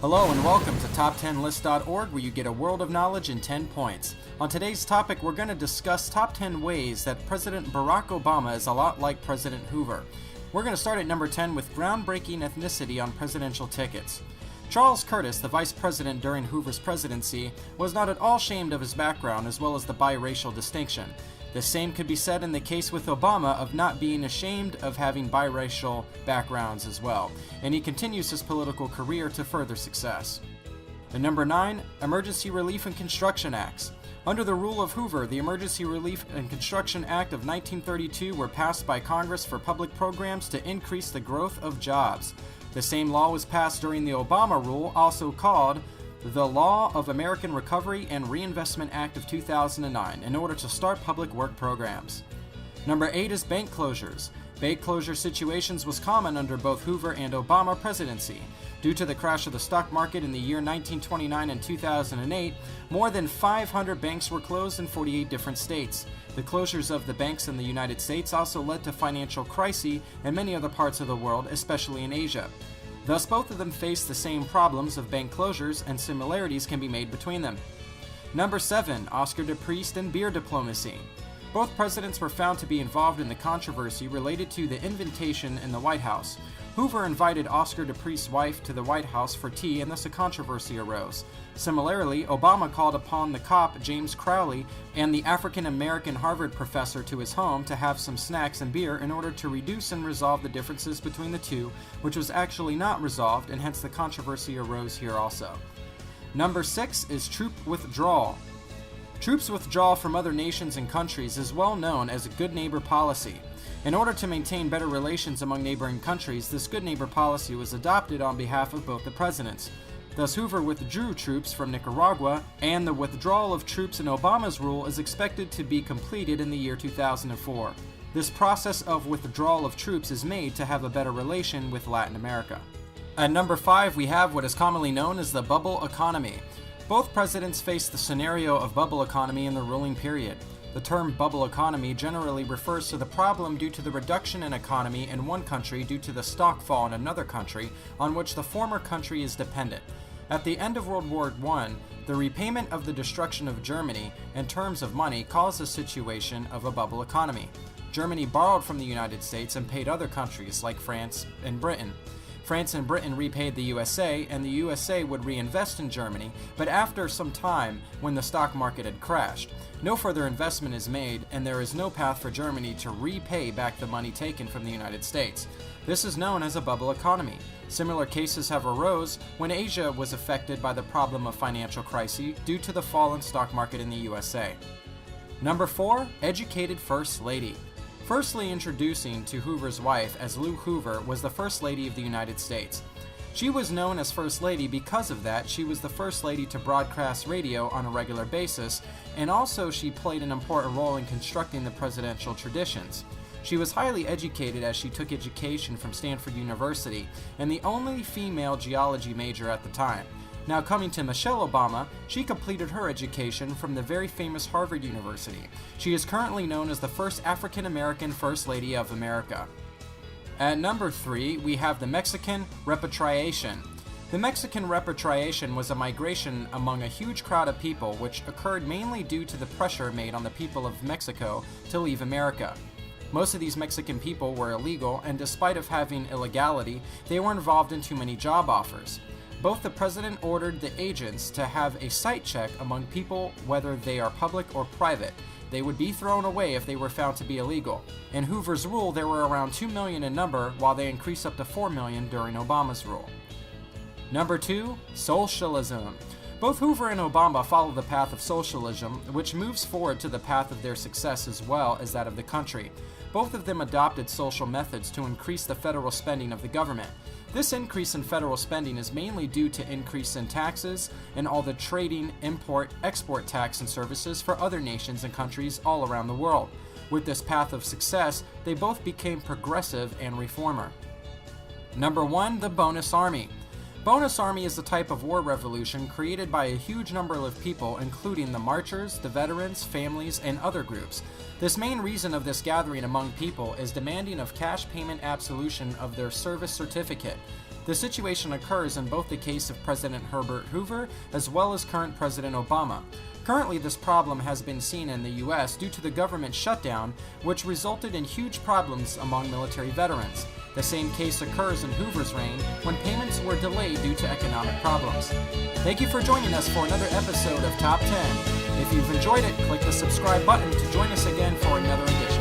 Hello and welcome to Top10List.org, where you get a world of knowledge in 10 points. On today's topic, we're going to discuss top 10 ways that President Barack Obama is a lot like President Hoover. We're going to start at number 10 with groundbreaking ethnicity on presidential tickets. Charles Curtis, the vice president during Hoover's presidency, was not at all ashamed of his background as well as the biracial distinction. The same could be said in the case with Obama of not being ashamed of having biracial backgrounds as well, and he continues his political career to further success. At number 9, Emergency Relief and Construction Acts. Under the rule of Hoover, the Emergency Relief and Construction Act of 1932 were passed by Congress for public programs to increase the growth of jobs. The same law was passed during the Obama rule, also called the Law of American Recovery and Reinvestment Act of 2009, in order to start public work programs. Number 8 is bank closures. Bank closure situations was common under both Hoover and Obama presidency. Due to the crash of the stock market in the year 1929 and 2008, more than 500 banks were closed in 48 different states. The closures of the banks in the United States also led to financial crises in many other parts of the world, especially in Asia. Thus, both of them face the same problems of bank closures, and similarities can be made between them. Number 7, Oscar de Priest and beer diplomacy. Both presidents were found to be involved in the controversy related to the invitation in the White House. Hoover invited Oscar de Priest's wife to the White House for tea, and thus a controversy arose. Similarly, Obama called upon the cop James Crowley and the African-American Harvard professor to his home to have some snacks and beer in order to reduce and resolve the differences between the two, which was actually not resolved, and hence the controversy arose here also. Number 6 is troop withdrawal. Troops withdrawal from other nations and countries is well known as a good neighbor policy. In order to maintain better relations among neighboring countries, this good neighbor policy was adopted on behalf of both the presidents. Thus, Hoover withdrew troops from Nicaragua, and the withdrawal of troops in Obama's rule is expected to be completed in the year 2004. This process of withdrawal of troops is made to have a better relation with Latin America. At number 5, we have what is commonly known as the bubble economy. Both presidents faced the scenario of bubble economy in the ruling period. The term bubble economy generally refers to the problem due to the reduction in economy in one country due to the stock fall in another country on which the former country is dependent. At the end of World War I, the repayment of the destruction of Germany in terms of money caused a situation of a bubble economy. Germany borrowed from the United States and paid other countries like France and Britain. France and Britain repaid the USA, and the USA would reinvest in Germany, but after some time, when the stock market had crashed, no further investment is made, and there is no path for Germany to repay back the money taken from the United States. This is known as a bubble economy. Similar cases have arose when Asia was affected by the problem of financial crisis due to the fall in stock market in the USA. Number 4, educated First Lady. Firstly introducing to Hoover's wife as Lou Hoover was the First Lady of the United States. She was known as First Lady because of that. She was the first lady to broadcast radio on a regular basis, and also she played an important role in constructing the presidential traditions. She was highly educated as she took education from Stanford University, and the only female geology major at the time. Now coming to Michelle Obama, she completed her education from the very famous Harvard University. She is currently known as the first African-American First Lady of America. At number 3, we have the Mexican repatriation. The Mexican repatriation was a migration among a huge crowd of people which occurred mainly due to the pressure made on the people of Mexico to leave America. Most of these Mexican people were illegal, and despite of having illegality, they were involved in too many job offers. Both the president ordered the agents to have a sight check among people whether they are public or private. They would be thrown away if they were found to be illegal. In Hoover's rule, there were around 2 million in number, while they increased up to 4 million during Obama's rule. Number 2, socialism. Both Hoover and Obama follow the path of socialism, which moves forward to the path of their success as well as that of the country. Both of them adopted social methods to increase the federal spending of the government. This increase in federal spending is mainly due to increase in taxes and all the trading, import, export tax and services for other nations and countries all around the world. With this path of success, they both became progressive and reformer. Number 1, the bonus army. Bonus army is a type of war revolution created by a huge number of people, including the marchers, the veterans, families, and other groups. This main reason of this gathering among people is demanding of cash payment absolution of their service certificate. The situation occurs in both the case of President Herbert Hoover as well as current President Obama. Currently, this problem has been seen in the U.S. due to the government shutdown, which resulted in huge problems among military veterans. The same case occurs in Hoover's reign, when payments were delayed due to economic problems. Thank you for joining us for another episode of Top 10. If you've enjoyed it, click the subscribe button to join us again for another edition.